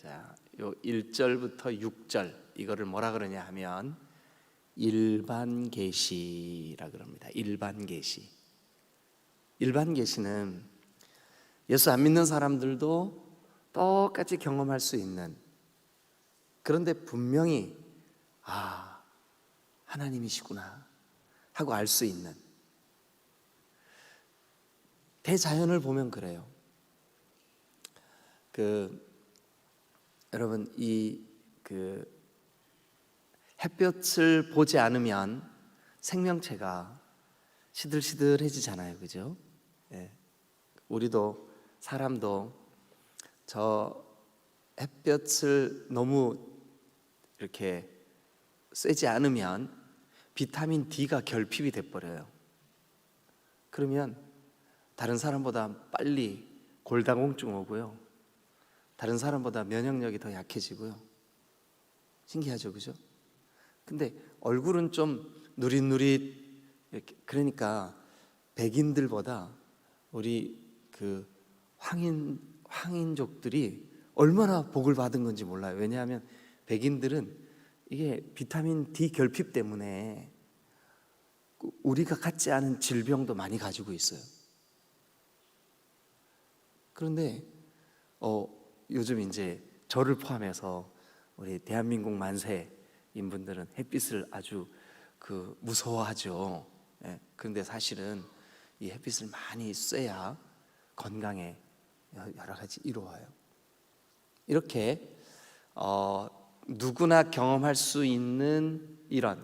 자, 요 1절부터 6절 이거를 뭐라 그러냐 하면 일반 계시라 그럽니다. 일반 계시. 일반 계시는 예수 안 믿는 사람들도 똑같이 경험할 수 있는, 그런데 분명히 하나님이시구나 하고 알 수 있는, 대자연을 보면 그래요. 여러분 햇볕을 보지 않으면 생명체가 시들시들해지잖아요, 그죠? 네. 우리도 사람도 저 햇볕을 너무 이렇게 쐬지 않으면 비타민 D가 결핍이 돼버려요. 그러면 다른 사람보다 빨리 골다공증 오고요, 다른 사람보다 면역력이 더 약해지고요. 신기하죠, 그죠? 근데 얼굴은 좀 누릿누릿 이렇게, 그러니까 백인들보다 우리 황인족들이 얼마나 복을 받은 건지 몰라요. 왜냐하면 백인들은 이게 비타민 D 결핍 때문에 우리가 갖지 않은 질병도 많이 가지고 있어요. 그런데 요즘 이제 저를 포함해서 우리 대한민국 만세인 분들은 햇빛을 아주 무서워하죠. 예. 그런데 사실은 이 햇빛을 많이 쐬야 건강에 여러 가지 이루어요. 이렇게 누구나 경험할 수 있는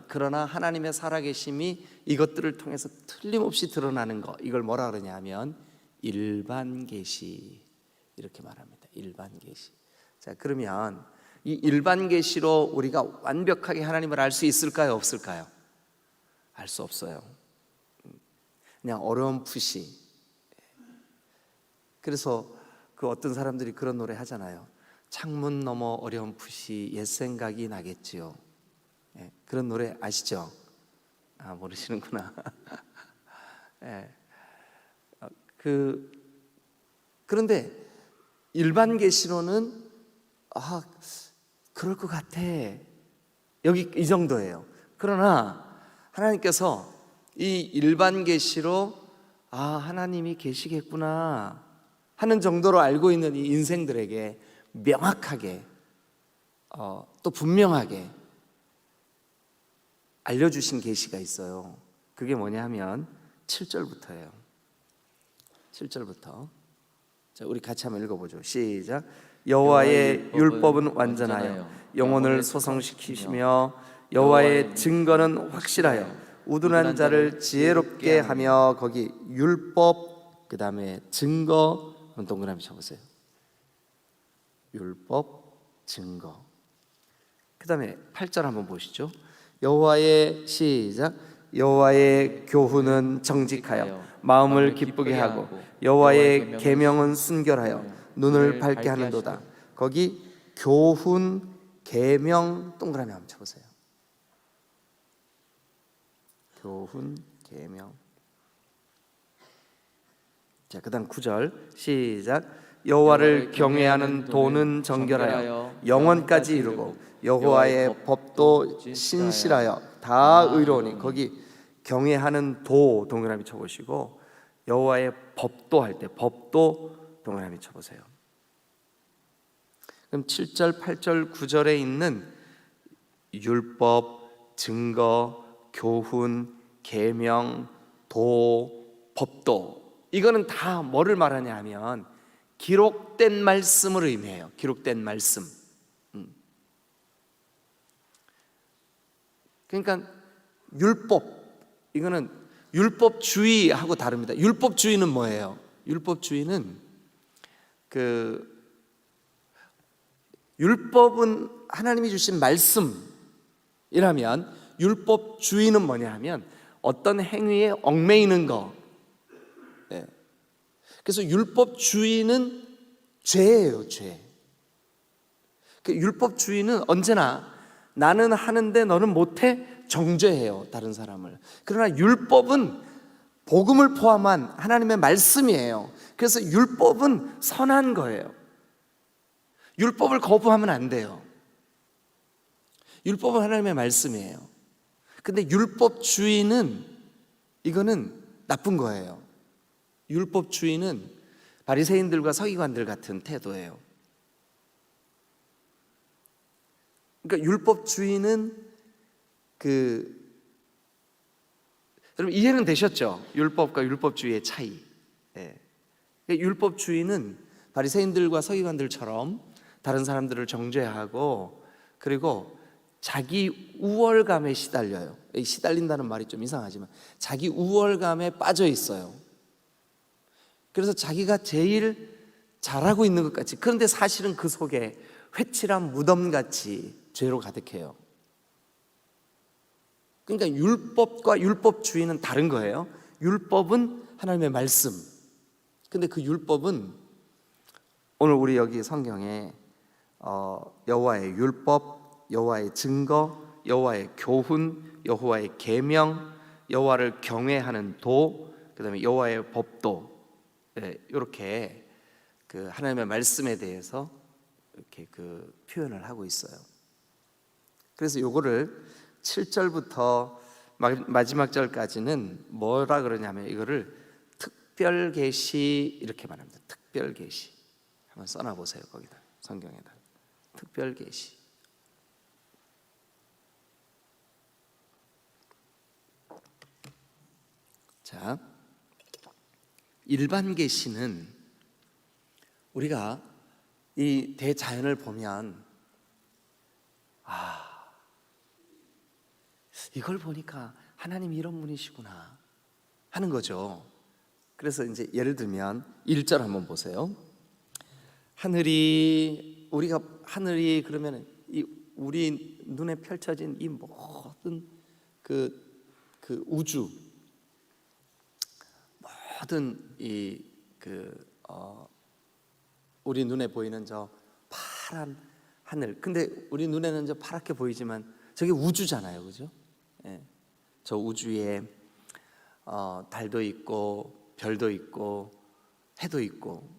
그러나 하나님의 살아계심이 이것들을 통해서 틀림없이 드러나는 것, 이걸 뭐라 그러냐 하면 일반 계시, 이렇게 말합니다. 일반 계시. 자, 그러면 이 일반 계시로 우리가 완벽하게 하나님을 알 수 있을까요, 없을까요? 알 수 없어요. 그냥 어렴풋이. 그래서 어떤 사람들이 그런 노래 하잖아요. 창문 너머 어렴풋이 옛 생각이 나겠지요. 예, 그런 노래 아시죠? 모르시는구나. 예. 그런데 일반 계시로는 그럴 것 같아, 여기 이 정도예요. 그러나 하나님께서 이 일반 계시로 하나님이 계시겠구나 하는 정도로 알고 있는 이 인생들에게 명확하게 또 분명하게 알려주신 계시가 있어요. 그게 뭐냐 하면 7절부터예요. 7절부터. 자, 우리 같이 한번 읽어보죠. 시작. 여호와의 율법은 완전하여 영혼을 소성시키시며 여호와의 증거는 확실하여 우둔한 자를 지혜롭게 하며, 거기 율법 그 다음에 증거 한번 동그라미 쳐보세요. 율법, 증거. 그 다음에 8절 한번 보시죠. 여호와의 시작. 여호와의 교훈은 정직하여 마음을 기쁘게 하고 여호와의 계명은 순결하여 눈을 밝게 하는도다. 거기 교훈, 계명 동그라미 한번 쳐보세요. 교훈, 계명. 자, 그 다음 9절 시작. 여호와를 경외하는 도는 정결하여 영원까지 이루고 여호와의 법도 신실하여 다 의로우니, 거기 경외하는 도 동그라미 쳐보시고 여호와의 법도 할 때 법도 동그라미 쳐보세요. 그럼 7절, 8절, 9절에 있는 율법, 증거, 교훈, 계명, 도, 법도, 이거는 다 뭐를 말하냐 하면 기록된 말씀을 의미해요. 기록된 말씀. 그러니까 율법, 이거는 율법주의하고 다릅니다. 율법주의는 뭐예요? 율법주의는 율법은 하나님이 주신 말씀이라면, 율법주의는 뭐냐 하면 어떤 행위에 얽매이는 거. 네. 그래서 율법주의는 죄예요, 죄. 율법주의는 언제나 나는 하는데 너는 못해, 정죄해요, 다른 사람을. 그러나 율법은 복음을 포함한 하나님의 말씀이에요. 그래서 율법은 선한 거예요. 율법을 거부하면 안 돼요. 율법은 하나님의 말씀이에요. 근데 율법주의는 이거는 나쁜 거예요. 율법주의는 바리새인들과 서기관들 같은 태도예요. 그러니까 율법주의는 여러분 이해는 되셨죠? 율법과 율법주의의 차이. 예. 율법주의는 바리새인들과 서기관들처럼 다른 사람들을 정죄하고 그리고 자기 우월감에 시달려요. 시달린다는 말이 좀 이상하지만 자기 우월감에 빠져 있어요. 그래서 자기가 제일 잘하고 있는 것 같이, 그런데 사실은 그 속에 회칠한 무덤같이 죄로 가득해요. 그러니까 율법과 율법주의는 다른 거예요. 율법은 하나님의 말씀. 근데 그 율법은 오늘 우리 여기 성경에 여호와의 율법, 여호와의 증거, 여호와의 교훈, 여호와의 계명, 여호와를 경외하는 도, 그다음에 여호와의 법도, 이렇게 그 하나님의 말씀에 대해서 이렇게 그 표현을 하고 있어요. 그래서 요거를 7절부터 마지막 절까지는 뭐라 그러냐면 이거를 특별 계시 이렇게 말합니다. 특별 계시. 한번 써놔 보세요. 거기다 성경에다. 특별 계시. 자, 일반 계시는 우리가 이 대자연을 보면 이걸 보니까 하나님이 이런 분이시구나 하는 거죠. 그래서 이제 예를 들면 1절 한번 보세요. 하늘이 그러면 이 우리 눈에 펼쳐진 이 모든 그 우주, 모든 우리 눈에 보이는 저 파란 하늘. 근데 우리 눈에는 저 파랗게 보이지만 저게 우주잖아요, 그죠? 예. 저 우주에 달도 있고 별도 있고 해도 있고.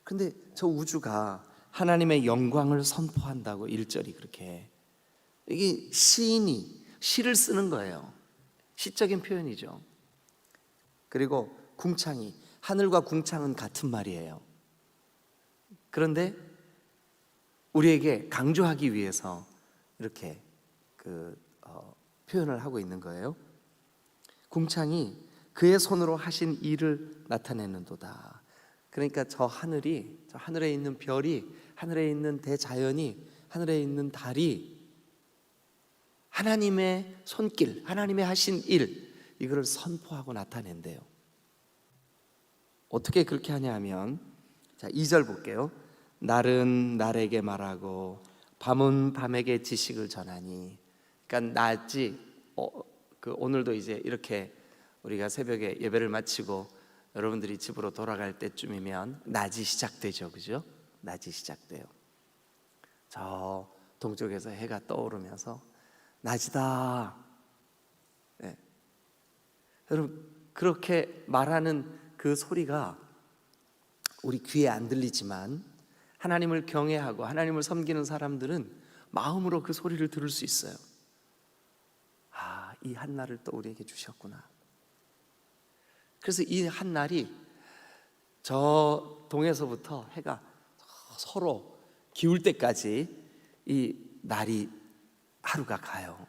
근데 저 우주가 하나님의 영광을 선포한다고 1절이 그렇게. 이게 시인이 시를 쓰는 거예요. 시적인 표현이죠. 그리고 궁창이, 하늘과 궁창은 같은 말이에요. 그런데 우리에게 강조하기 위해서 이렇게 표현을 하고 있는 거예요. 궁창이 그의 손으로 하신 일을 나타내는도다. 그러니까 저 하늘에 있는 별이, 하늘에 있는 대자연이, 하늘에 있는 달이 하나님의 손길, 하나님의 하신 일, 이거를 선포하고 나타낸대요. 어떻게 그렇게 하냐 하면, 자, 2절 볼게요. 날은 날에게 말하고 밤은 밤에게 지식을 전하니. 그러니까 낮이 오늘도 이제 이렇게 우리가 새벽에 예배를 마치고 여러분들이 집으로 돌아갈 때쯤이면 낮이 시작되죠, 그죠? 낮이 시작돼요. 저 동쪽에서 해가 떠오르면서 낮이다. 네. 여러분, 그렇게 말하는 그 소리가 우리 귀에 안 들리지만 하나님을 경외하고 하나님을 섬기는 사람들은 마음으로 그 소리를 들을 수 있어요. 이 한날을 또 우리에게 주셨구나. 그래서 이 한날이 저 동에서부터 해가 서로 기울 때까지 이 날이 하루가 가요.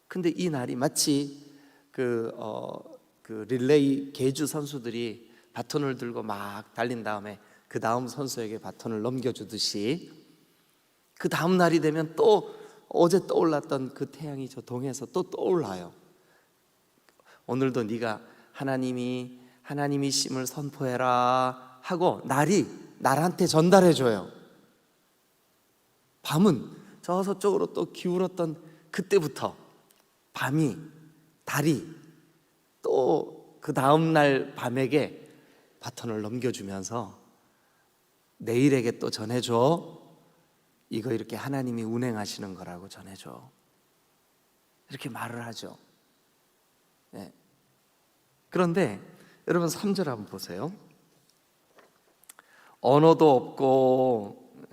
근데 이 날이 마치 그 릴레이 계주 선수들이 바톤을 들고 막 달린 다음에 그 다음 선수에게 바톤을 넘겨주듯이 그 다음 날이 되면 또 어제 떠올랐던 그 태양이 저 동에서 또 떠올라요. 오늘도 네가 하나님이심을 선포해라 하고 날이 나한테 전달해줘요. 밤은 저 서쪽으로 또 기울었던 그때부터 달이 또 그 다음날 밤에게 바톤을 넘겨주면서 내일에게 또 전해줘. 이거 이렇게 하나님이 운행하시는 거라고 전해줘. 이렇게 말을 하죠. 네. 그런데 여러분 3절 한번 보세요. 언어도 없고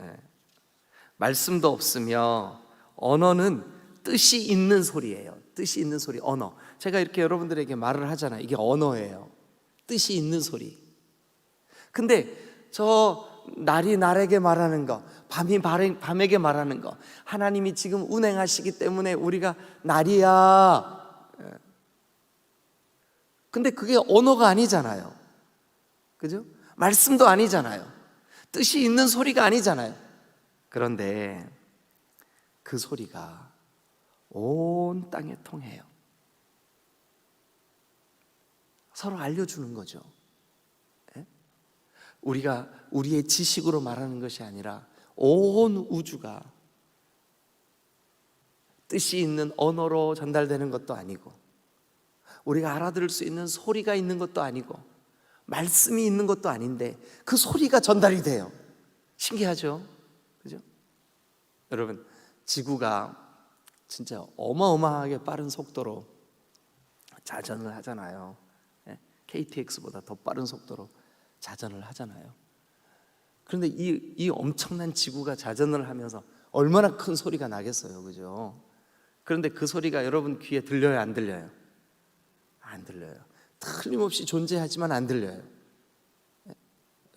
말씀도 없으며 언어는 뜻이 있는 소리예요. 뜻이 있는 소리, 언어. 제가 이렇게 여러분들에게 말을 하잖아요. 이게 언어예요. 뜻이 있는 소리. 근데 저 날이 날에게 말하는 거, 밤이 밤에게 말하는 거, 하나님이 지금 운행하시기 때문에 우리가 날이야. 근데 그게 언어가 아니잖아요. 그죠? 말씀도 아니잖아요. 뜻이 있는 소리가 아니잖아요. 그런데 그 소리가 온 땅에 통해요. 서로 알려주는 거죠. 우리가 우리의 지식으로 말하는 것이 아니라 온 우주가 뜻이 있는 언어로 전달되는 것도 아니고, 우리가 알아들을 수 있는 소리가 있는 것도 아니고, 말씀이 있는 것도 아닌데 그 소리가 전달이 돼요. 신기하죠? 그죠? 여러분, 지구가 진짜 어마어마하게 빠른 속도로 자전을 하잖아요. KTX보다 더 빠른 속도로 자전을 하잖아요. 그런데 이 엄청난 지구가 자전을 하면서 얼마나 큰 소리가 나겠어요, 그죠? 그런데 그 소리가 여러분 귀에 들려요, 안 들려요? 안 들려요. 틀림없이 존재하지만 안 들려요.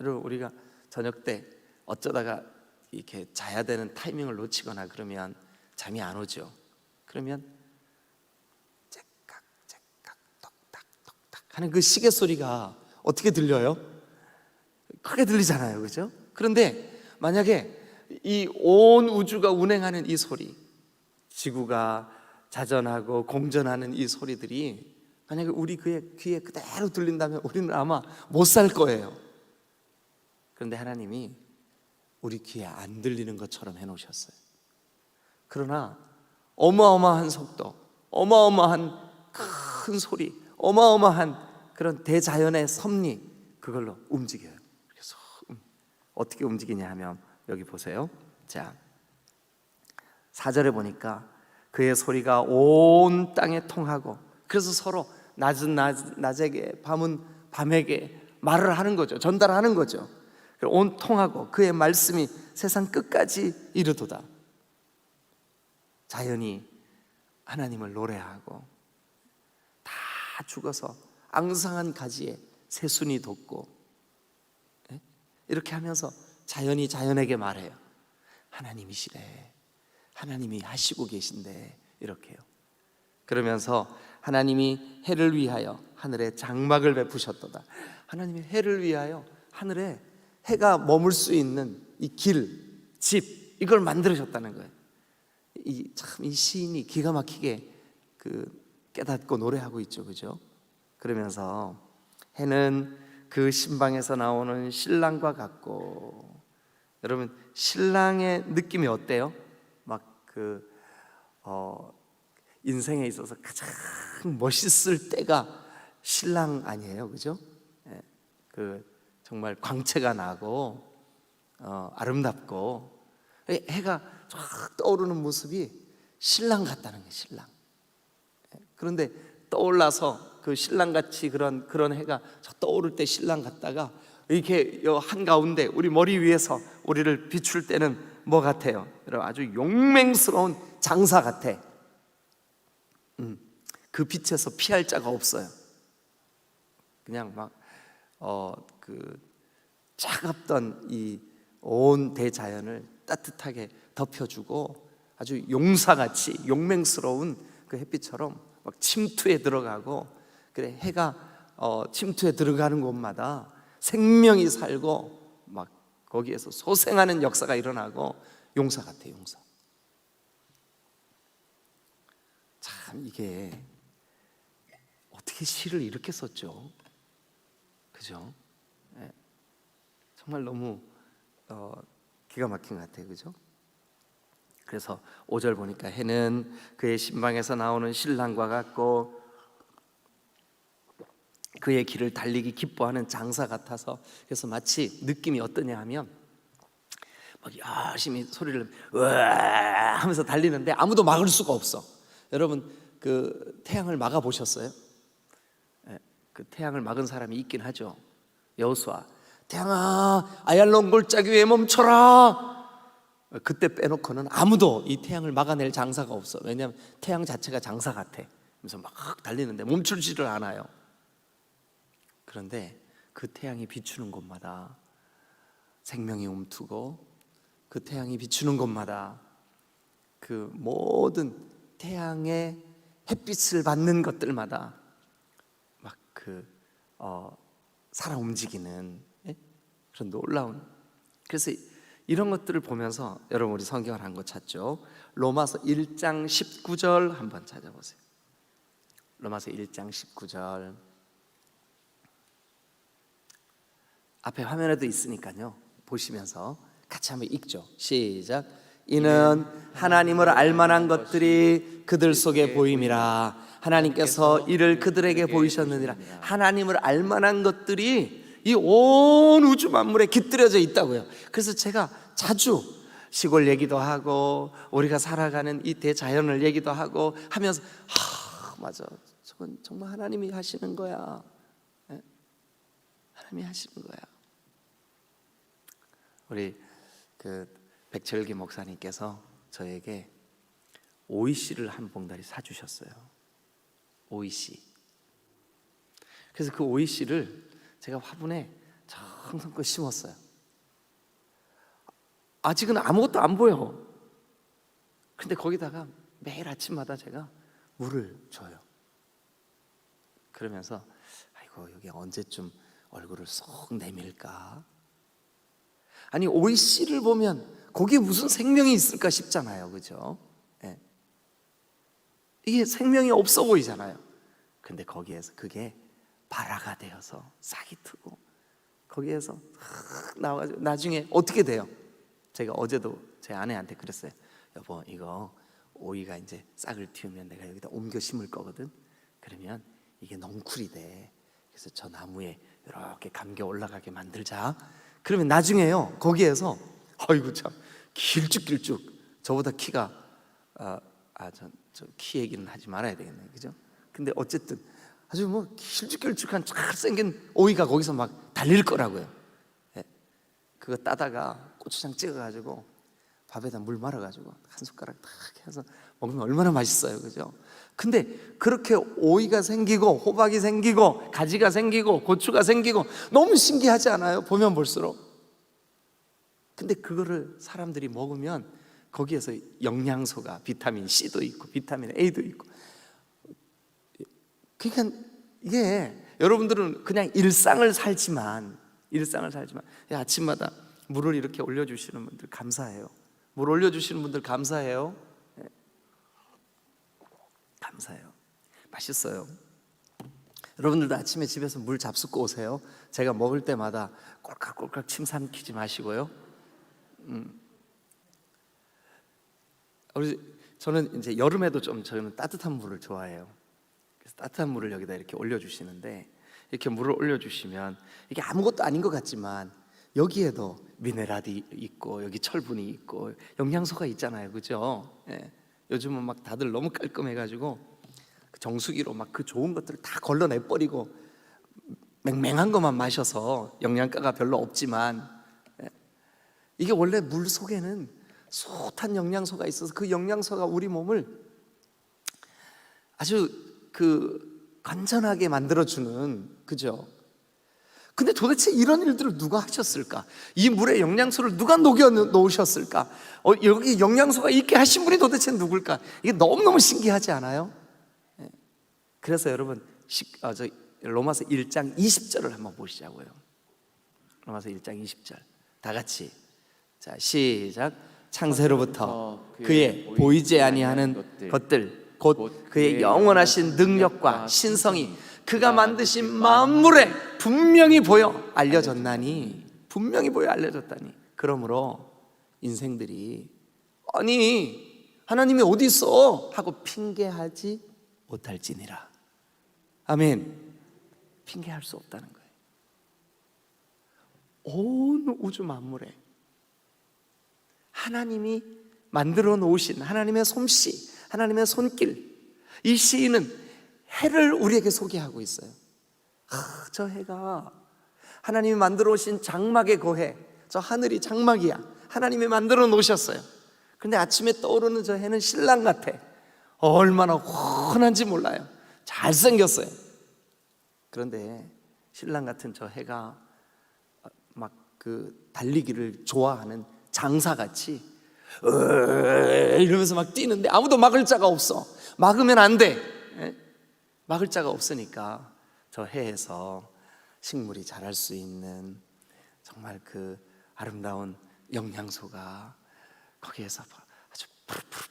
여러분, 우리가 저녁 때 어쩌다가 이렇게 자야 되는 타이밍을 놓치거나 그러면 잠이 안 오죠. 그러면 째깍 째깍 톡탁 톡탁 하는 그 시계 소리가 어떻게 들려요? 크게 들리잖아요, 그죠? 그런데 만약에 이 온 우주가 운행하는 이 소리, 지구가 자전하고 공전하는 이 소리들이 만약에 우리 귀에 그대로 들린다면 우리는 아마 못 살 거예요. 그런데 하나님이 우리 귀에 안 들리는 것처럼 해놓으셨어요. 그러나 어마어마한 속도, 어마어마한 큰 소리, 어마어마한 그런 대자연의 섭리, 그걸로 움직여요. 그래서 어떻게 움직이냐 하면 여기 보세요. 자, 4절에 보니까 그의 소리가 온 땅에 통하고, 그래서 서로 낮은 낮에게, 밤은 밤에게 말을 하는 거죠. 전달하는 거죠. 온 통하고 그의 말씀이 세상 끝까지 이르도다. 자연이 하나님을 노래하고 다 죽어서 앙상한 가지에 새순이 돋고, 이렇게 하면서 자연이 자연에게 말해요. 하나님이시래, 하나님이 하시고 계신데, 이렇게요. 그러면서 하나님이 해를 위하여 하늘에 장막을 베푸셨도다. 하나님이 해를 위하여 하늘에 해가 머물 수 있는 이 길, 집, 이걸 만들으셨다는 거예요. 이 시인이 기가 막히게 깨닫고 노래하고 있죠, 그죠? 그러면서 해는 그 신방에서 나오는 신랑과 같고, 여러분, 신랑의 느낌이 어때요? 인생에 있어서 가장 멋있을 때가 신랑 아니에요, 그죠? 정말 광채가 나고 아름답고 해가 쫙 떠오르는 모습이 신랑 같다는 거예요, 신랑. 그런데 떠올라서 그 신랑같이 그런 해가 떠오를 때 신랑 같다가 이렇게 한가운데 우리 머리 위에서 우리를 비출 때는 뭐 같아요? 여러분, 아주 용맹스러운 장사 같아. 그 빛에서 피할 자가 없어요. 그냥 차갑던 이 온 대자연을 따뜻하게 덮여주고, 아주 용사같이 용맹스러운 그 햇빛처럼 막 침투에 들어가고, 그래, 해가 침투에 들어가는 곳마다 생명이 살고 막 거기에서 소생하는 역사가 일어나고, 용사 같아요, 용사. 참, 이게 어떻게 시를 이렇게 썼죠? 그죠? 네. 정말 너무 기가 막힌 것 같아요, 그죠? 그래서 5절 보니까 해는 그의 신방에서 나오는 신랑과 같고 그의 길을 달리기 기뻐하는 장사 같아서, 그래서 마치 느낌이 어떠냐 하면 막 열심히 소리를 으아 하면서 달리는데 아무도 막을 수가 없어. 여러분, 그 태양을 막아 보셨어요? 그 태양을 막은 사람이 있긴 하죠. 여호수아, 태양아, 아얄론 골짜기 왜 멈춰라. 그때 빼놓고는 아무도 이 태양을 막아낼 장사가 없어. 왜냐하면 태양 자체가 장사 같아. 그래서 막 달리는데 멈추지를 않아요. 그런데 그 태양이 비추는 곳마다 생명이 움트고, 그 태양이 비추는 곳마다 그 모든 태양의 햇빛을 받는 것들마다 막 살아 움직이는 그런 놀라운. 그래서 이런 것들을 보면서 여러분, 우리 성경을 한 거 찾죠? 로마서 1장 19절 한번 찾아보세요. 로마서 1장 19절. 앞에 화면에도 있으니까요, 보시면서 같이 한번 읽죠. 시작. 이는 하나님을 알만한 것들이 그들 속에 보임이라. 하나님께서 이를 그들에게 보이셨느니라. 하나님을 알만한 것들이 이 온 우주 만물에 깃들여져 있다고요. 그래서 제가 자주 시골 얘기도 하고 우리가 살아가는 이 대자연을 얘기도 하고 하면서 맞아, 저건 정말 하나님이 하시는 거야. 하나님이 하시는 거야. 우리 그 백철기 목사님께서 저에게 오이씨를 한 봉다리 사주셨어요. 오이씨. 그래서 그 오이씨를 제가 화분에 정성껏 심었어요. 아직은 아무것도 안 보여. 근데 거기다가 매일 아침마다 제가 물을 줘요. 그러면서 아이고, 여기 언제쯤 얼굴을 쏙 내밀까? 아니, 오이씨를 보면 거기에 무슨 생명이 있을까 싶잖아요, 그죠? 예. 이게 생명이 없어 보이잖아요. 근데 거기에서 그게 발화가 되어서 싹이 트고 거기에서 나와가지고 나중에 어떻게 돼요? 제가 어제도 제 아내한테 그랬어요. 여보, 이거 오이가 이제 싹을 틔우면 내가 여기다 옮겨 심을 거거든. 그러면 이게 넝쿨이 돼. 그래서 저 나무에 이렇게 감겨 올라가게 만들자. 그러면 나중에요, 거기에서 아이고 참 길쭉길쭉, 저보다 키가 저 키 얘기는 하지 말아야 되겠네, 그죠? 근데 어쨌든 아주 뭐 길쭉길쭉한 잘생긴 오이가 거기서 막 달릴 거라고요. 예. 그거 따다가 고추장 찍어가지고 밥에다 물 말아가지고 한 숟가락 딱 해서 먹으면 얼마나 맛있어요, 그죠? 근데 그렇게 오이가 생기고 호박이 생기고 가지가 생기고 고추가 생기고 너무 신기하지 않아요? 보면 볼수록. 근데 그거를 사람들이 먹으면 거기에서 영양소가 비타민 C도 있고 비타민 A도 있고. 그러니까 이게 여러분들은 그냥 일상을 살지만 아침마다 물을 이렇게 올려주시는 분들 감사해요. 물 올려주시는 분들 감사해요. 감사해요. 맛있어요. 여러분들도 아침에 집에서 물 잡숫고 오세요. 제가 먹을 때마다 꼴깍꼴깍 침 삼키지 마시고요. 저는 이제 여름에도 저는 따뜻한 물을 좋아해요. 그래서 따뜻한 물을 여기다 이렇게 올려주시는데, 이렇게 물을 올려주시면 이게 아무것도 아닌 것 같지만 여기에도 미네랄이 있고 여기 철분이 있고 영양소가 있잖아요, 그죠? 예. 요즘은 막 다들 너무 깔끔해가지고 정수기로 막 그 좋은 것들을 다 걸러내버리고 맹맹한 것만 마셔서 영양가가 별로 없지만, 이게 원래 물 속에는 숱한 영양소가 있어서 그 영양소가 우리 몸을 아주 건전하게 만들어주는, 그죠? 근데 도대체 이런 일들을 누가 하셨을까? 이 물에 영양소를 누가 녹여 놓으셨을까? 여기 영양소가 있게 하신 분이 도대체 누굴까? 이게 너무너무 신기하지 않아요? 그래서 여러분 로마서 1장 20절을 한번 보시자고요. 로마서 1장 20절 다 같이. 자, 시작. 창세로부터 그의 보이지 아니하는 것들 곧 그의 영원하신 능력과 신성이 그가 만드신 만물에 분명히 보여 알려졌다니. 그러므로 인생들이 아니 하나님이 어디 있어 하고 핑계하지 못할지니라. 아멘. 핑계할 수 없다는 거예요. 온 우주 만물에 하나님이 만들어 놓으신 하나님의 솜씨, 하나님의 손길. 이 시인은 해를 우리에게 소개하고 있어요. 저 해가 하나님이 만들어 오신 장막의 거해, 저 하늘이 장막이야. 하나님이 만들어 놓으셨어요. 그런데 아침에 떠오르는 저 해는 신랑 같아. 얼마나 환한지 몰라요. 잘생겼어요. 그런데 신랑 같은 저 해가 막 그 달리기를 좋아하는 장사같이 이러면서 막 뛰는데 아무도 막을 자가 없어. 막으면 안 돼. 막을 자가 없으니까 저 해에서 식물이 자랄 수 있는 정말 그 아름다운 영양소가 거기에서 아주 푸르푸르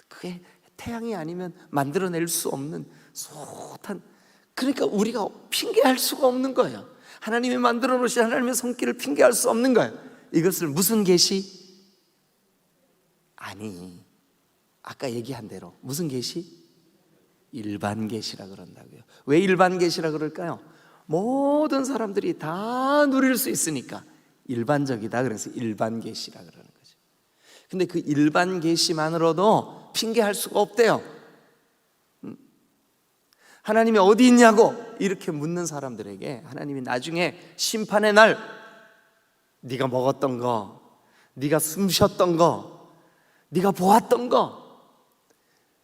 그게 태양이 아니면 만들어낼 수 없는 솟한, 그러니까 우리가 핑계할 수가 없는 거예요. 하나님이 만들어 놓으신 하나님의 손길을 핑계할 수 없는 거예요. 이것을 무슨 계시? 아니, 아까 얘기한 대로 무슨 계시? 일반 계시라 그런다고요. 왜 일반 계시라 그럴까요? 모든 사람들이 다 누릴 수 있으니까 일반적이다. 그래서 일반 계시라 그러는 거죠. 근데 그 일반 계시만으로도 핑계할 수가 없대요. 하나님이 어디 있냐고 이렇게 묻는 사람들에게 하나님이 나중에 심판의 날 네가 먹었던 거, 네가 숨 쉬었던 거, 네가 보았던 거,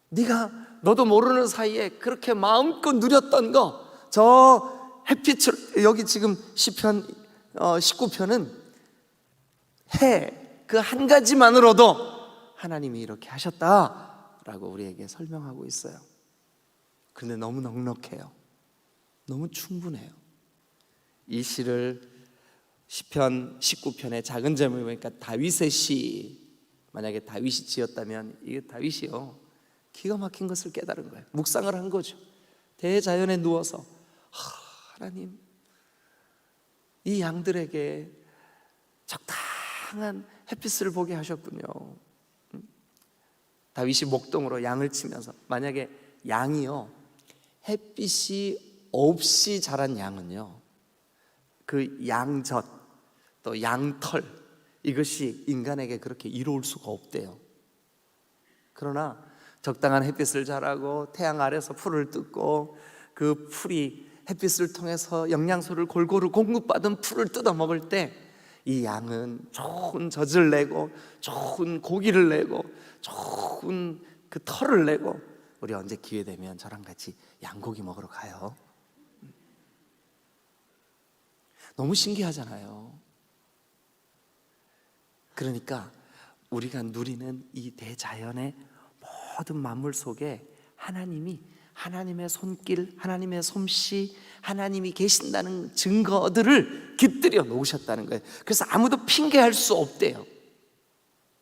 네가 너도 모르는 사이에 그렇게 마음껏 누렸던 거, 저 햇빛을, 여기 지금 시편 19편은 해 그 한 가지만으로도 하나님이 이렇게 하셨다라고 우리에게 설명하고 있어요. 근데 너무 넉넉해요. 너무 충분해요. 이 시를 시편 19편의 작은 제목이 보니까 다윗의 시, 만약에 다윗이 지었다면 이게 다윗이요 기가 막힌 것을 깨달은 거예요. 묵상을 한 거죠. 대자연에 누워서 하나님 이 양들에게 적당한 햇빛을 보게 하셨군요. 다윗이 목동으로 양을 치면서, 만약에 양이요 햇빛이 없이 자란 양은요 그 양젖 또 양털 이것이 인간에게 그렇게 이로울 수가 없대요. 그러나 적당한 햇빛을 자라고 태양 아래서 풀을 뜯고 그 풀이 햇빛을 통해서 영양소를 골고루 공급받은 풀을 뜯어 먹을 때 이 양은 좋은 젖을 내고 좋은 고기를 내고 좋은 그 털을 내고, 우리 언제 기회 되면 저랑 같이 양고기 먹으러 가요. 너무 신기하잖아요. 그러니까 우리가 누리는 이 대자연의 모든 만물 속에 하나님이, 하나님의 손길, 하나님의 솜씨, 하나님이 계신다는 증거들을 깃들여 놓으셨다는 거예요. 그래서 아무도 핑계할 수 없대요.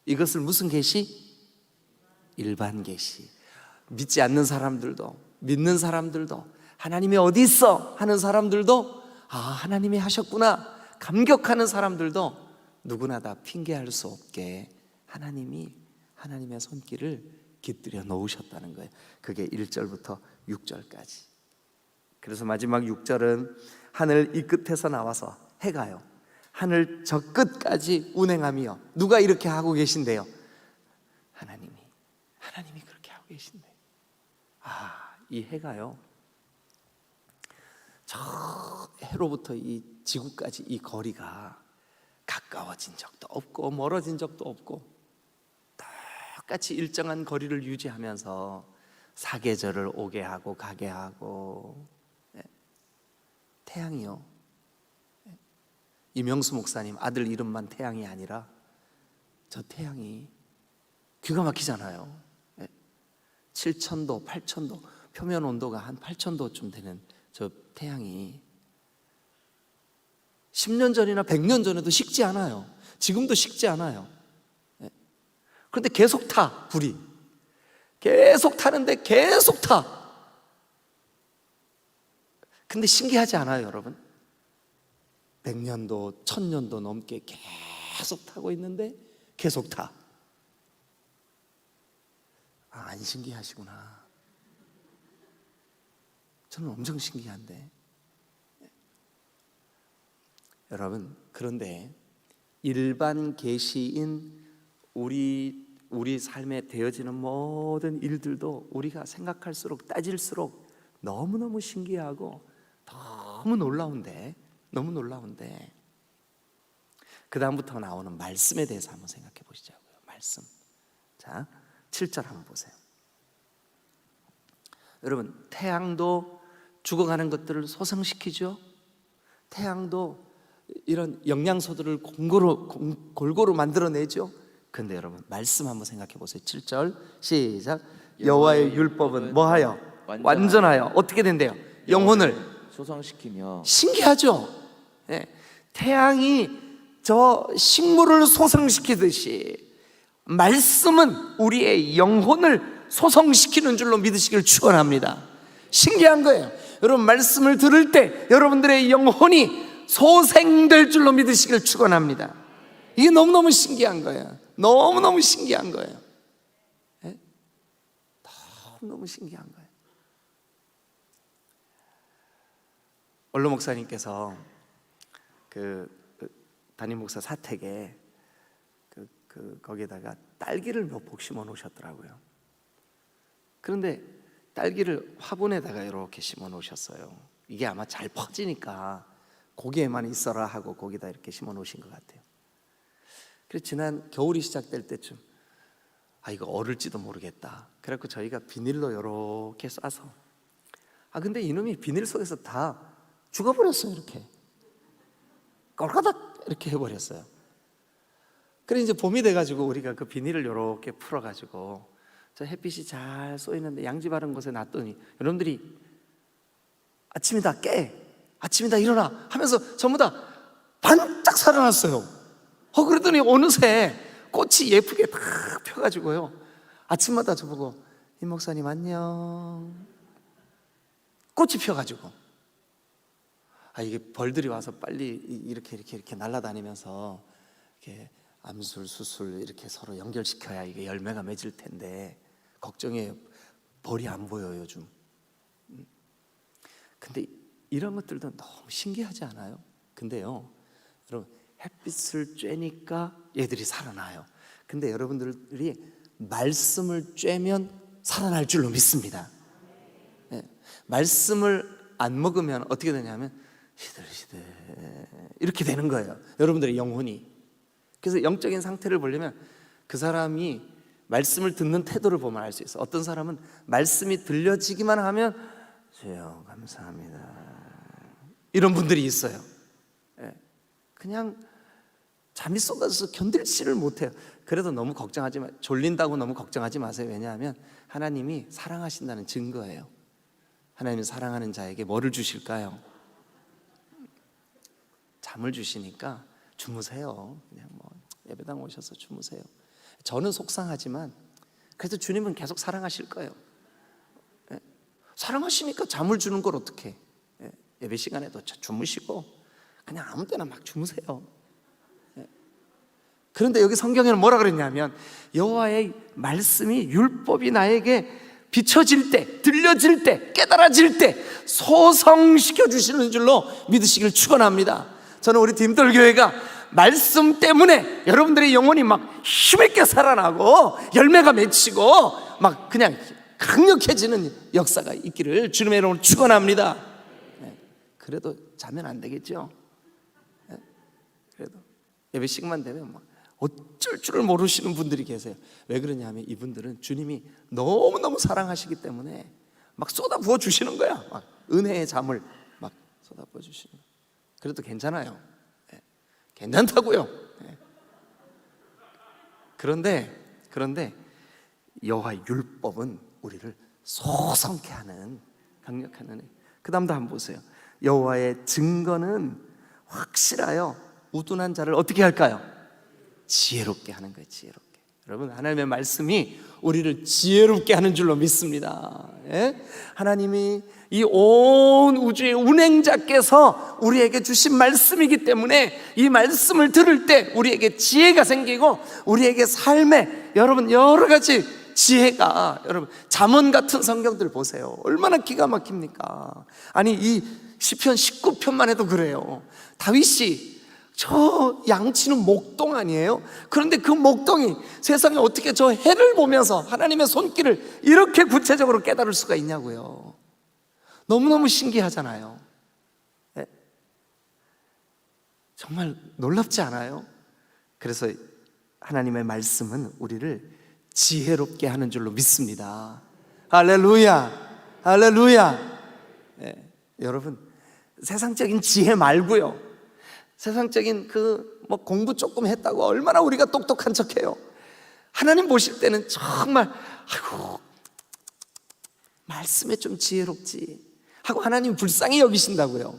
이것을 무슨 계시? 일반 계시. 믿지 않는 사람들도, 믿는 사람들도, 하나님이 어디 있어 하는 사람들도, 아 하나님이 하셨구나 감격하는 사람들도 누구나 다 핑계할 수 없게 하나님이 하나님의 손길을 깃들여 놓으셨다는 거예요. 그게 1절부터 6절까지. 그래서 마지막 6절은 하늘 이 끝에서 나와서 해가요 하늘 저 끝까지 운행하며, 누가 이렇게 하고 계신데요? 하나님이 그렇게 하고 계신대요. 이 해가요 저 해로부터 이 지구까지 이 거리가 가까워진 적도 없고 멀어진 적도 없고 똑같이 일정한 거리를 유지하면서 사계절을 오게 하고 가게 하고. 태양이요, 이명수 목사님 아들 이름만 태양이 아니라 저 태양이 기가 막히잖아요. 7,000도, 8,000도, 표면 온도가 한 8,000도쯤 되는 저 태양이 10년 전이나 100년 전에도 식지 않아요. 지금도 식지 않아요. 그런데 계속 타, 불이 계속 타는데 계속 타. 근데 신기하지 않아요, 여러분? 100년도, 1000년도 넘게 계속 타고 있는데 계속 타. 안 신기하시구나. 저는 엄청 신기한데. 여러분, 그런데 일반 계시인 우리 삶에 되어지는 모든 일들도 우리가 생각할수록 따질수록 너무너무 신기하고 너무 놀라운데 너무 놀라운데 그 다음부터 나오는 말씀에 대해서 한번 생각해 보시자고요. 말씀. 자, 7절 한번 보세요. 여러분, 태양도 죽어가는 것들을 소성시키죠. 태양도 이런 영양소들을 골고루 만들어내죠. 근데 여러분, 말씀 한번 생각해 보세요. 7절 시작. 여호와의 율법은 뭐하여? 완전하여 어떻게 된대요? 영혼을 소성시키며. 신기하죠? 네. 태양이 저 식물을 소성시키듯이 말씀은 우리의 영혼을 소성시키는 줄로 믿으시길 축원합니다. 신기한 거예요. 여러분, 말씀을 들을 때 여러분들의 영혼이 소생될 줄로 믿으시길 축원합니다. 이게 너무너무 신기한 거예요. 너무너무 신기한 거예요. 네? 너무너무 신기한 거예요. 원로 목사님께서 담임 목사 사택에 거기에다가 딸기를 몇 폭 심어 놓으셨더라고요. 그런데 딸기를 화분에다가 이렇게 심어 놓으셨어요. 이게 아마 잘 퍼지니까 거기에만 있어라 하고 거기다 이렇게 심어 놓으신 것 같아요. 그래서 지난 겨울이 시작될 때쯤 이거 얼을지도 모르겠다. 그래갖고 저희가 비닐로 이렇게 싸서 근데 이놈이 비닐 속에서 다 죽어버렸어요. 이렇게 꼴까닥 이렇게 해버렸어요. 그래 이제 봄이 돼가지고 우리가 그 비닐을 이렇게 풀어가지고 저 햇빛이 잘 쏘이는데 양지 바른 곳에 놨더니 여러분들이 아침이다 깨, 아침이다 일어나 하면서 전부 다 반짝 살아났어요. 그러더니 어느새 꽃이 예쁘게 딱 펴가지고요, 아침마다 저보고 임 목사님 안녕, 꽃이 펴가지고 이게 벌들이 와서 빨리 이렇게 날아다니면서 이렇게 암술, 수술 이렇게 서로 연결시켜야 이게 열매가 맺을 텐데 걱정해요. 벌이 안 보여요 요즘. 근데 이런 것들도 너무 신기하지 않아요? 근데요, 여러분, 햇빛을 쬐니까 얘들이 살아나요. 근데 여러분들이 말씀을 쬐면 살아날 줄로 믿습니다. 네. 말씀을 안 먹으면 어떻게 되냐면 시들시들 이렇게 되는 거예요, 여러분들의 영혼이. 그래서 영적인 상태를 보려면 그 사람이 말씀을 듣는 태도를 보면 알 수 있어요. 어떤 사람은 말씀이 들려지기만 하면 주여 감사합니다 이런 분들이 있어요. 그냥 잠이 쏟아져서 견딜지를 못해요. 그래도 너무 걱정하지 마, 졸린다고 너무 걱정하지 마세요. 왜냐하면 하나님이 사랑하신다는 증거예요. 하나님이 사랑하는 자에게 뭐를 주실까요? 잠을 주시니까 주무세요. 그냥 예배당 오셔서 주무세요. 저는 속상하지만 그래도 주님은 계속 사랑하실 거예요. 사랑하시니까 잠을 주는 걸 어떻게 예배 시간에도 주무시고 그냥 아무 때나 막 주무세요. 그런데 여기 성경에는 뭐라 그랬냐면 여호와의 말씀이 율법이 나에게 비춰질 때, 들려질 때, 깨달아질 때 소성시켜 주시는 줄로 믿으시길 축원합니다. 저는 우리 딤돌교회가 말씀 때문에 여러분들의 영혼이 막 힘있게 살아나고 열매가 맺히고 막 그냥 강력해지는 역사가 있기를 주님의 이름으로 축원합니다. 그래도 자면 안 되겠죠? 그래도 예배 시간만 되면 막 어쩔 줄을 모르시는 분들이 계세요. 왜 그러냐면 이분들은 주님이 너무너무 사랑하시기 때문에 막 쏟아부어 주시는 거야. 막 은혜의 잠을 막 쏟아부어 주시는 거야. 그래도 괜찮아요. 괜찮다고요. 그런데 여호와의 율법은 우리를 소성케 하는 강력한 은혜. 그 다음도 한번 보세요. 여호와의 증거는 확실하여 우둔한 자를 어떻게 할까요? 지혜롭게 하는 거예요. 지혜롭게. 여러분, 하나님의 말씀이 우리를 지혜롭게 하는 줄로 믿습니다. 하나님이 이 온 우주의 운행자께서 우리에게 주신 말씀이기 때문에 이 말씀을 들을 때 우리에게 지혜가 생기고 우리에게 삶에 여러분 여러 가지 지혜가, 여러분 잠언 같은 성경들 보세요. 얼마나 기가 막힙니까? 아니 이 시편 19편만 해도 그래요. 다윗이 저 양치는 목동 아니에요? 그런데 그 목동이 세상에 어떻게 저 해를 보면서 하나님의 손길을 이렇게 구체적으로 깨달을 수가 있냐고요. 너무너무 신기하잖아요. 정말 놀랍지 않아요? 그래서 하나님의 말씀은 우리를 지혜롭게 하는 줄로 믿습니다. 할렐루야, 할렐루야. 네, 여러분, 세상적인 지혜 말고요, 세상적인 뭐 공부 조금 했다고 얼마나 우리가 똑똑한 척해요. 하나님 보실 때는 정말 아이고, 말씀에 좀 지혜롭지 하고 하나님 불쌍히 여기신다고요.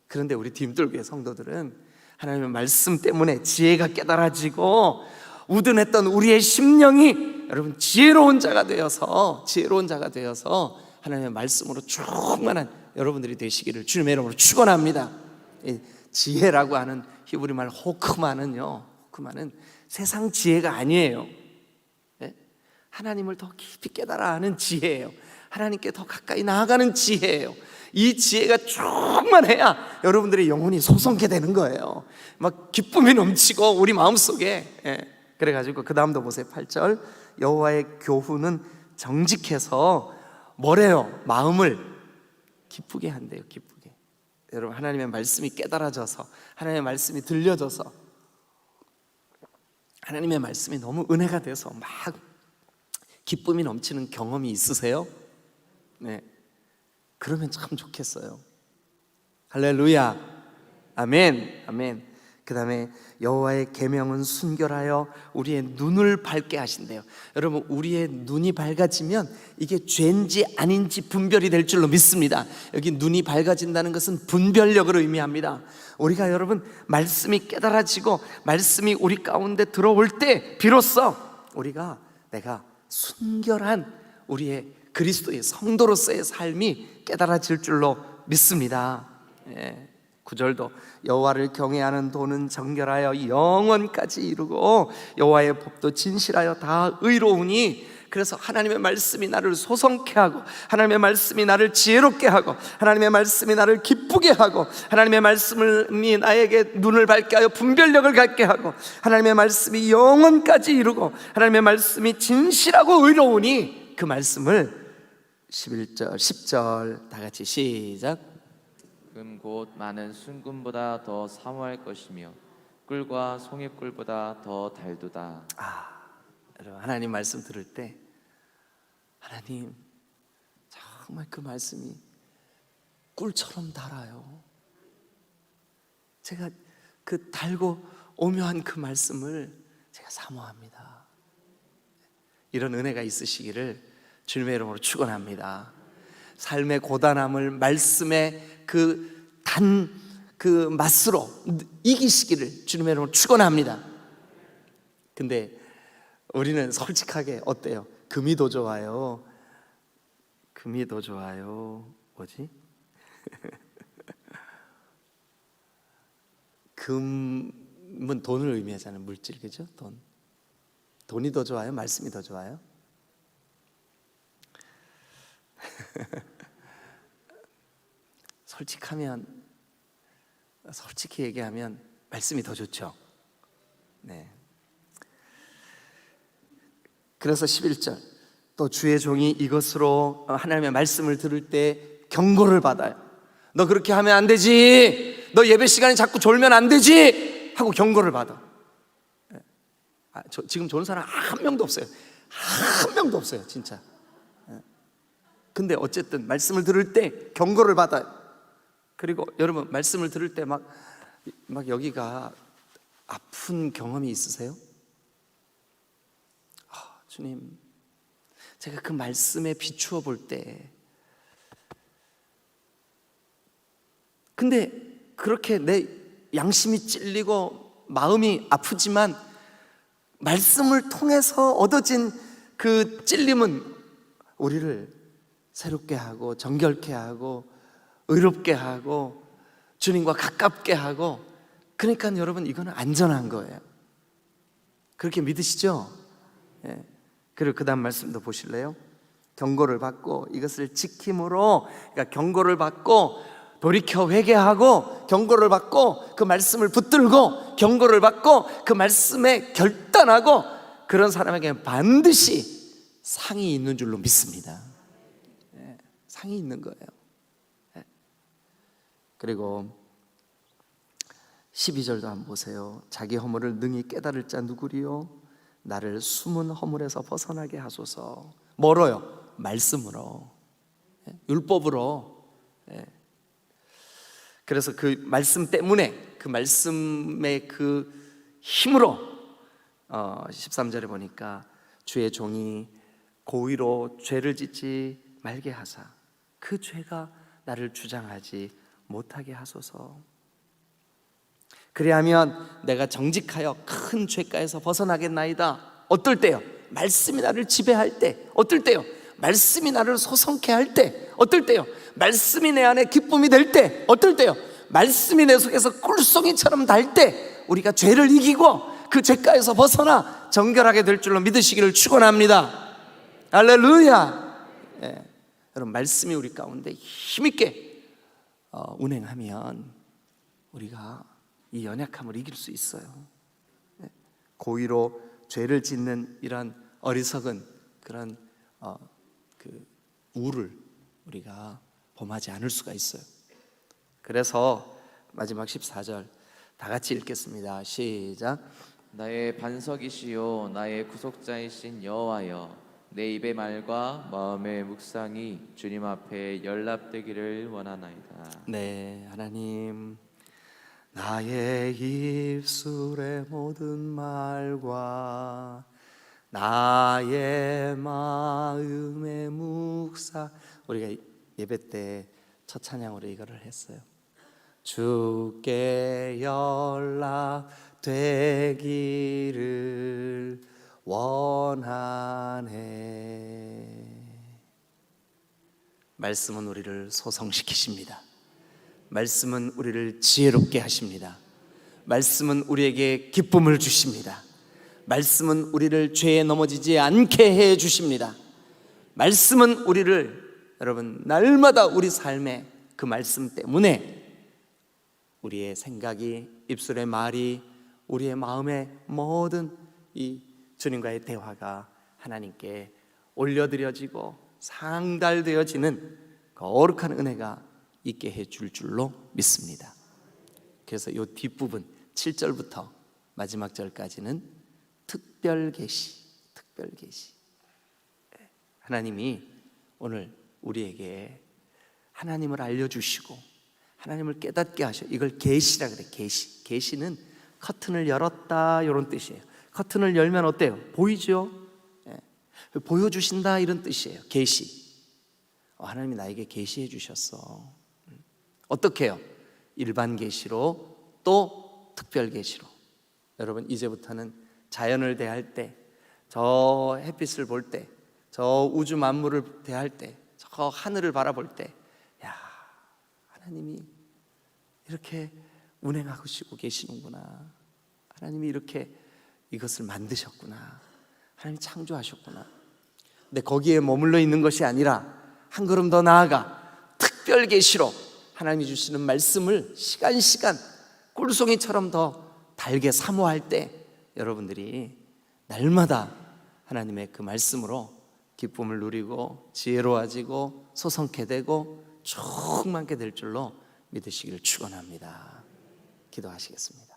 그런데 우리 디딤돌교회 성도들은 하나님의 말씀 때문에 지혜가 깨달아지고 우둔했던 우리의 심령이 여러분 지혜로운 자가 되어서 하나님의 말씀으로 충만한 여러분들이 되시기를 주님의 이름으로 축원합니다. 지혜라고 하는 히브리 말 호크마는요, 호크마는 세상 지혜가 아니에요. 하나님을 더 깊이 깨달아 하는 지혜예요. 하나님께 더 가까이 나아가는 지혜예요. 이 지혜가 충만해야 여러분들의 영혼이 솟성게 되는 거예요. 막 기쁨이 넘치고 우리 마음속에. 그래가지고 그 다음도 보세요. 8절, 여호와의 교훈은 정직해서 뭐래요? 마음을 기쁘게 한대요. 기쁘게. 여러분, 하나님의 말씀이 깨달아져서, 하나님의 말씀이 들려져서, 하나님의 말씀이 너무 은혜가 돼서 막 기쁨이 넘치는 경험이 있으세요? 네, 그러면 참 좋겠어요. 할렐루야, 아멘, 아멘. 그 다음에 여호와의 계명은 순결하여 우리의 눈을 밝게 하신대요. 여러분, 우리의 눈이 밝아지면 이게 죄인지 아닌지 분별이 될 줄로 믿습니다. 여기 눈이 밝아진다는 것은 분별력을 의미합니다. 우리가 여러분 말씀이 깨달아지고 말씀이 우리 가운데 들어올 때 비로소 우리가 내가 순결한 우리의 그리스도의 성도로서의 삶이 깨달아질 줄로 믿습니다. 9절도 여호와를 경외하는 도는 정결하여 영원까지 이루고 여호와의 법도 진실하여 다 의로우니. 그래서 하나님의 말씀이 나를 소성케 하고, 하나님의 말씀이 나를 지혜롭게 하고, 하나님의 말씀이 나를 기쁘게 하고, 하나님의 말씀이 나에게 눈을 밝게 하여 분별력을 갖게 하고, 하나님의 말씀이 영원까지 이루고, 하나님의 말씀이 진실하고 의로우니. 그 말씀을 11절 10절 다 같이 시작. 금 곧 많은 순금보다 더 사모할 것이며 꿀과 송이꿀보다 더 달도다. 여러분, 하나님 말씀 들을 때 하나님 정말 그 말씀이 꿀처럼 달아요. 제가 그 달고 오묘한 그 말씀을 제가 사모합니다. 이런 은혜가 있으시기를 주님의 이름으로 축원합니다. 삶의 고단함을 말씀의 그 맛으로 이기시기를 주님의 이름으로 축원합니다. 근데 우리는 솔직하게 어때요? 금이 더 좋아요? 금이 더 좋아요? 뭐지? 금은 돈을 의미하잖아요. 물질, 그죠? 돈이 더 좋아요? 말씀이 더 좋아요? 솔직히 얘기하면 말씀이 더 좋죠. 네. 그래서 11절, 또 주의 종이 이것으로 하나님의 말씀을 들을 때 경고를 받아요. 너 그렇게 하면 안 되지, 너 예배 시간에 자꾸 졸면 안 되지 하고 경고를 받아. 지금 졸는 사람 한 명도 없어요. 한 명도 없어요, 진짜. 근데 어쨌든 말씀을 들을 때 경고를 받아요. 그리고 여러분, 말씀을 들을 때 막 여기가 아픈 경험이 있으세요? 주님, 제가 그 말씀에 비추어 볼 때, 근데 그렇게 내 양심이 찔리고 마음이 아프지만 말씀을 통해서 얻어진 그 찔림은 우리를 새롭게 하고 정결케 하고 의롭게 하고 주님과 가깝게 하고, 그러니까 여러분, 이거는 안전한 거예요. 그렇게 믿으시죠? 예. 그리고 그 다음 말씀도 보실래요? 경고를 받고 이것을 지킴으로, 그러니까 경고를 받고 돌이켜 회개하고, 경고를 받고 그 말씀을 붙들고, 경고를 받고 그 말씀에 결단하고, 그런 사람에게 반드시 상이 있는 줄로 믿습니다. 예, 상이 있는 거예요. 예. 그리고 12절도 한번 보세요. 자기 허물을 능히 깨달을 자 누구리요? 나를 숨은 허물에서 벗어나게 하소서. 뭐로요? 말씀으로, 율법으로. 그래서 그 말씀 때문에, 그 말씀의 그 힘으로 13절에 보니까 주의 종이 고의로 죄를 짓지 말게 하사 그 죄가 나를 주장하지 못하게 하소서. 그리하면 내가 정직하여 큰 죄가에서 벗어나겠나이다. 어떨 때요? 말씀이 나를 지배할 때. 어떨 때요? 말씀이 나를 소성케 할 때. 어떨 때요? 말씀이 내 안에 기쁨이 될 때. 어떨 때요? 말씀이 내 속에서 꿀송이처럼 달 때 우리가 죄를 이기고 그 죄가에서 벗어나 정결하게 될 줄로 믿으시기를 축원합니다. 할렐루야. 여러분, 말씀이 우리 가운데 힘있게 운행하면 우리가 이 연약함을 이길 수 있어요. 고의로 죄를 짓는 이런 어리석은 그런 그 우를 우리가 범하지 않을 수가 있어요. 그래서 마지막 14절 다 같이 읽겠습니다. 시작. 나의 반석이시요 나의 구속자이신 여호와여, 내 입의 말과 마음의 묵상이 주님 앞에 연락되기를 원하나이다. 네, 하나님, 나의 입술의 모든 말과 나의 마음의 묵상. 우리가 예배 때 첫 찬양으로 이거를 했어요. 주께 연락되기를 원하네. 말씀은 우리를 소성시키십니다. 말씀은 우리를 지혜롭게 하십니다. 말씀은 우리에게 기쁨을 주십니다. 말씀은 우리를 죄에 넘어지지 않게 해 주십니다. 말씀은 우리를, 여러분, 날마다 우리 삶에 그 말씀 때문에 우리의 생각이, 입술의 말이, 우리의 마음의 모든 이 주님과의 대화가 하나님께 올려드려지고 상달되어지는 거룩한 은혜가 있게 해줄 줄로 믿습니다. 그래서 이 뒷부분 7절부터 마지막 절까지는 특별 계시, 특별 계시. 하나님이 오늘 우리에게 하나님을 알려주시고 하나님을 깨닫게 하셔. 이걸 계시라 그래. 계시. 계시는 커튼을 열었다 이런 뜻이에요. 커튼을 열면 어때요? 보이죠? 보여주신다 이런 뜻이에요. 계시. 하나님이 나에게 계시해 주셨어. 어떻게 해요? 일반 계시로 또 특별 계시로. 여러분, 이제부터는 자연을 대할 때, 저 햇빛을 볼 때, 저 우주 만물을 대할 때, 저 하늘을 바라볼 때, 야, 하나님이 이렇게 운행하시고 계시는구나. 하나님이 이렇게 이것을 만드셨구나. 하나님이 창조하셨구나. 근데 거기에 머물러 있는 것이 아니라 한 걸음 더 나아가 특별 계시로 하나님이 주시는 말씀을 시간 꿀송이처럼 더 달게 사모할 때 여러분들이 날마다 하나님의 그 말씀으로 기쁨을 누리고 지혜로워지고 소성케 되고 충만케 될 줄로 믿으시기를 축원합니다. 기도하시겠습니다.